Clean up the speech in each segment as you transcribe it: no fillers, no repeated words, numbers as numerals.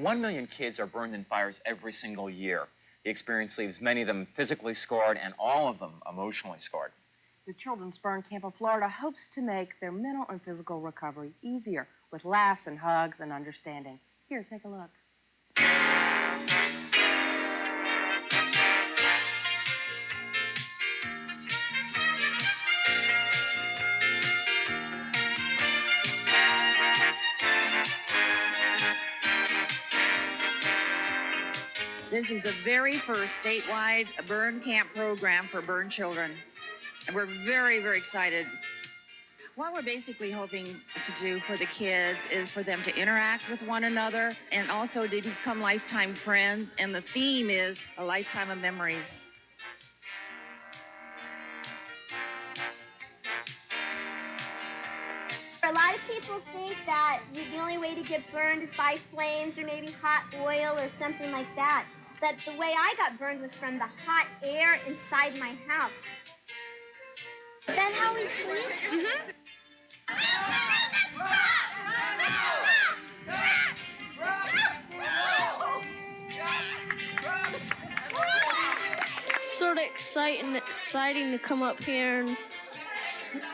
1 million kids are burned in fires every single year. The experience leaves many of them physically scarred and all of them emotionally scarred. The Children's Burn Camp of Florida hopes to make their mental and physical recovery easier with laughs and hugs and understanding. Here, take a look. This is the very first statewide burn camp program for burn children. And we're very, very excited. What we're basically hoping to do for the kids is for them to interact with one another and also to become lifetime friends. And the theme is a lifetime of memories. A lot of people think that the only way to get burned is by flames or maybe hot oil or something like that. But the way I got burned was from the hot air inside my house. Is that how he sleeps? Mm-hmm. Sort of exciting to come up here and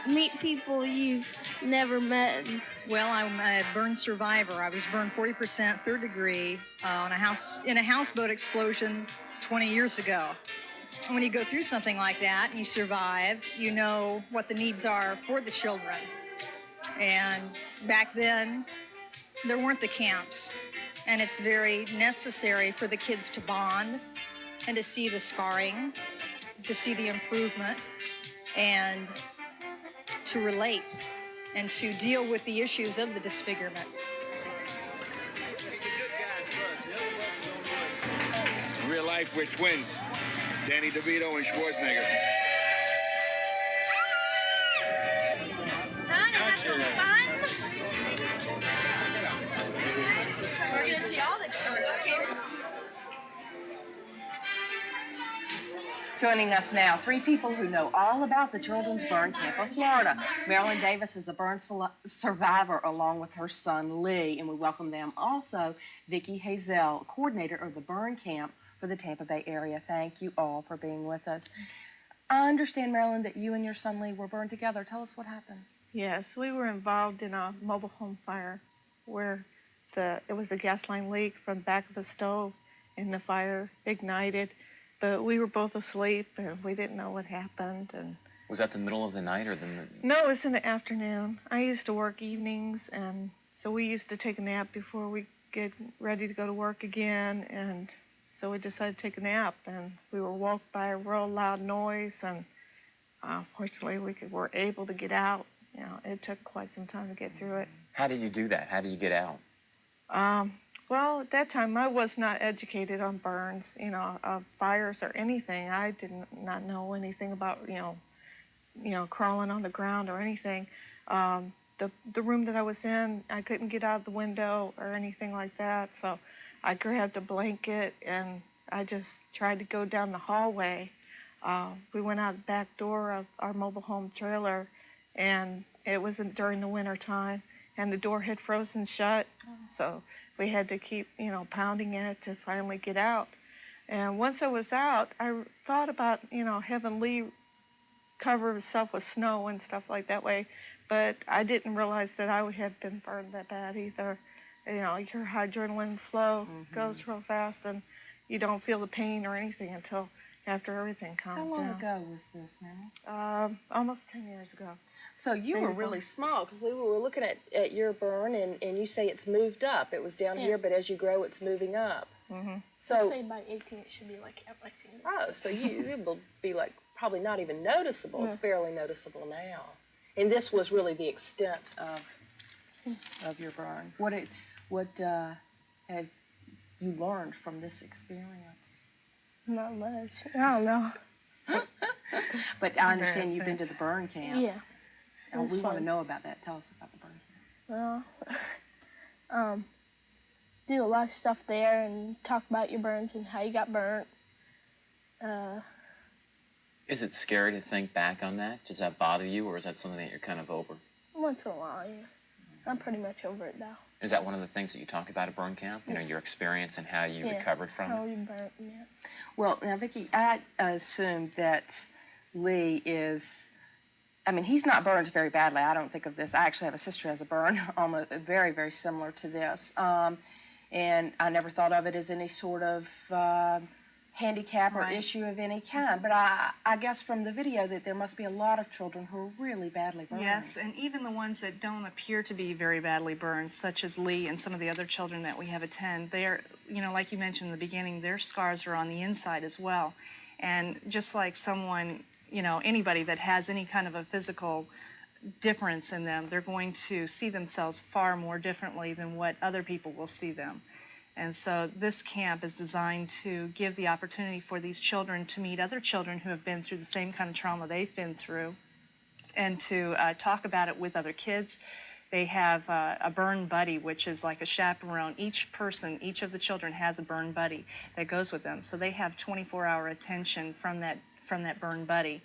meet people you've never met. Well, I'm a burn survivor. I was burned 40% third degree in a houseboat explosion 20 years ago. When you go through something like that and you survive, you know what the needs are for the children. And back then, there weren't the camps. And it's very necessary for the kids to bond and to see the scarring, to see the improvement, and to relate and to deal with the issues of the disfigurement. In real life, we're twins, Danny DeVito and Schwarzenegger. We're going to see all the children. Joining us now, three people who know all about the Children's Burn Camp of Florida. Marilyn Davis is a burn survivor along with her son Lee, and we welcome them. Also, Vicki Hazel, coordinator of the burn camp for the Tampa Bay area. Thank you all for being with us. I understand, Marilyn, that you and your son Lee were burned together. Tell us what happened. Yes, we were involved in a mobile home fire where it was a gas line leak from the back of the stove and the fire ignited. But we were both asleep, and we didn't know what happened. And Was that the middle of the night or the... No, it was in the afternoon. I used to work evenings, and so we used to take a nap before we get ready to go to work again. And so we decided to take a nap, and we were woke by a real loud noise, and fortunately we were able to get out. You know, it took quite some time to get through it. How did you do that? How did you get out? Well, at that time, I was not educated on burns, fires or anything. I did not know anything about, crawling on the ground or anything. The room that I was in, I couldn't get out of the window or anything like that. So I grabbed a blanket and I just tried to go down the hallway. We went out the back door of our mobile home trailer, and it was during the winter time, and the door had frozen shut. So we had to keep, pounding it to finally get out. And once I was out, I thought about, having Lee cover himself with snow and stuff like that way. But I didn't realize that I had been burned that bad either. Your adrenaline flow goes real fast, and you don't feel the pain or anything until after everything calms down. How long ago was this, Marilyn? Almost 10 years ago. So you were really small, because we were looking at your burn, and you say it's moved up. It was down here, but as you grow, it's moving up. So I'd say by 18, it should be like at my finger. Oh, so it will be like probably not even noticeable. It's barely noticeable now. And this was really the extent of your burn. What have you learned from this experience? Not much. I don't know. But I understand you've been to the burn camp. Yeah. And we want to know about that. Tell us about the burn camp. Well, do a lot of stuff there and talk about your burns and how you got burnt. Is it scary to think back on that? Does that bother you, or is that something that you're kind of over? Once in a while, yeah. I'm pretty much over it now. Is that one of the things that you talk about at burn camp? You know, your experience and how you recovered from How it? you burn, yeah. Well, now, Vicki, I assume that Lee is, I mean, he's not burned very badly. I don't think of this. I actually have a sister who has a burn, almost very, very similar to this. And I never thought of it as any sort of handicap or issue of any kind. But I guess from the video that there must be a lot of children who are really badly burned. Yes, and even the ones that don't appear to be very badly burned, such as Lee and some of the other children that we have attend, they're, you know, like you mentioned in the beginning, their scars are on the inside as well. And just like someone, you know, anybody that has any kind of a physical difference in them, they're going to see themselves far more differently than what other people will see them. And so this camp is designed to give the opportunity for these children to meet other children who have been through the same kind of trauma they've been through, and to talk about it with other kids. They have a burn buddy, which is like a chaperone. Each person, each of the children has a burn buddy that goes with them. So they have 24-hour attention from that burn buddy.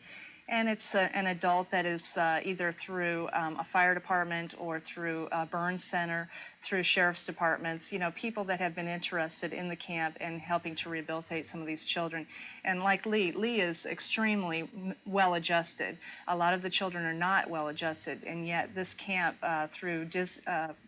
And it's an adult that is either through a fire department or through a burn center, through sheriff's departments, you know, people that have been interested in the camp and helping to rehabilitate some of these children. And like Lee is extremely well adjusted. A lot of the children are not well adjusted, and yet this camp through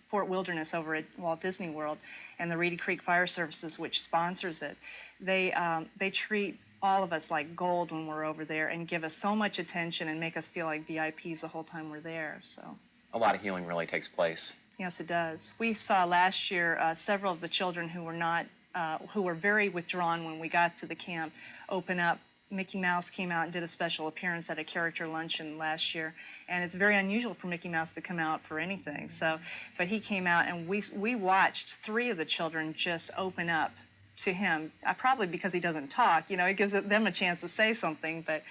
Fort Wilderness over at Walt Disney World and the Reedy Creek Fire Services, which sponsors it, they treat all of us like gold when we're over there and give us so much attention and make us feel like VIPs the whole time we're there. So A lot of healing really takes place. yes, it does. We saw last year several of the children who were very withdrawn when we got to the camp open up. Mickey Mouse came out and did a special appearance at a character luncheon last year, and it's very unusual for Mickey Mouse to come out for anything. So, but he came out, and we watched 3 of the children just open up to him, probably because he doesn't talk. You know, it gives them a chance to say something, but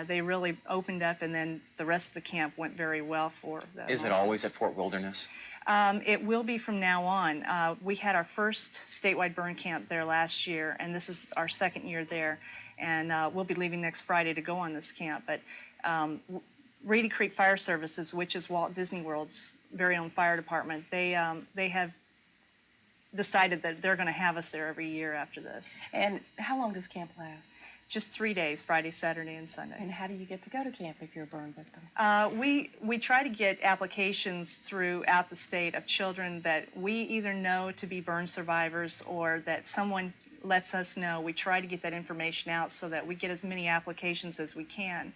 they really opened up, and then the rest of the camp went very well for them. Is it always at Fort Wilderness? It will be from now on. We had our first statewide burn camp there last year, and this is our 2nd year there, and we'll be leaving next Friday to go on this camp. But Reedy Creek Fire Services, which is Walt Disney World's very own fire department, they have decided that they're going to have us there every year after this. And how long does camp last? Just 3 days, Friday, Saturday, and Sunday. And how do you get to go to camp if you're a burn victim? We try to get applications throughout the state of children that we either know to be burn survivors or that someone lets us know. We try to get that information out so that we get as many applications as we can.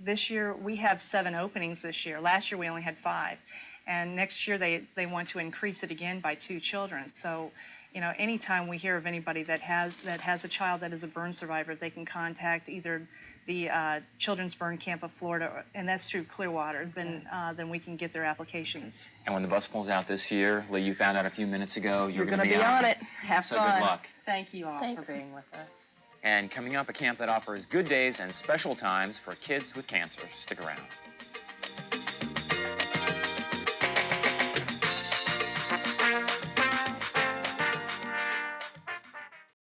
This year, we have 7 openings this year. Last year, we only had 5. And next year, they want to increase it again by 2 children. So, you know, anytime we hear of anybody that has a child that is a burn survivor, they can contact either the Children's Burn Camp of Florida, and that's through Clearwater, then we can get their applications. And when the bus pulls out this year, Lee, you found out a few minutes ago You're going to be on it. Have so fun. good luck. Thank you all Thanks. for being with us. And coming up, a camp that offers good days and special times for kids with cancer. Stick around.